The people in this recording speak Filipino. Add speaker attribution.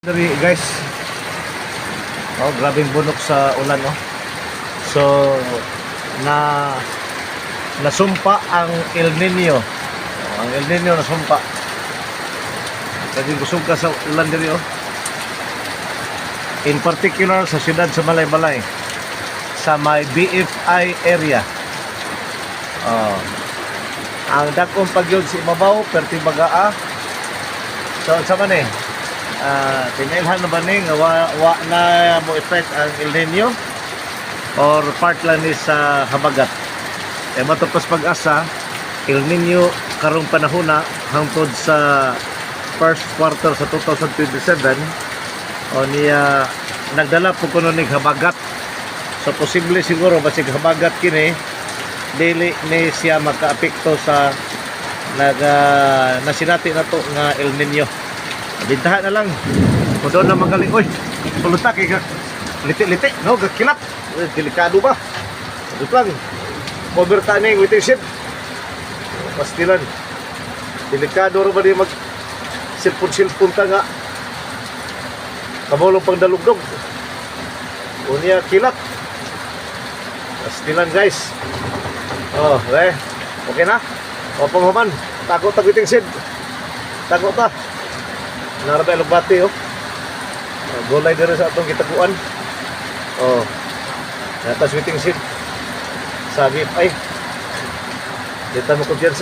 Speaker 1: Dari guys, oh grabing bunok sa ulan, no. So na nasumpa ang El Nino. Ang El Nino nasumpa. Kasi busog ka sa ulan diri, oh. In particular sa siyudad sa Malaybalay, sa may BFI area. Oh. Ang dakong pagyod si ibabaw perti bagaa. So sa man tinilhan na ba ni nga wa na mo effect ang El Nino or part lang ni sa habagat. Matapos pag-asa El Nino karong panahona hangtod sa first quarter sa 2027 o niya nagdala po kuno ning habagat. So posible siguro basig habagat kini dili ni siya makaapekto sa nasinati na to nga El Nino. Bintahan na lang. Kung doon na magaling, oy, pulutak, liti-liti, no, gagkilap. Delikado ba? Ito lang. Moberta na yung waiting shed. Pastilan. Delikado rin ba di mag silpon-silpon ka nga. Kamulong pang dalugdog. Unya kilap. Pastilan, guys. Oh, okay na? O, panghuman. Takot ang waiting shed. Takot ta. Narabay lugbati, oh. Gulay dito sa atong kitapuan. Oh. Natas waiting shed. Sabi, ay. Dito mo kumpiyansa.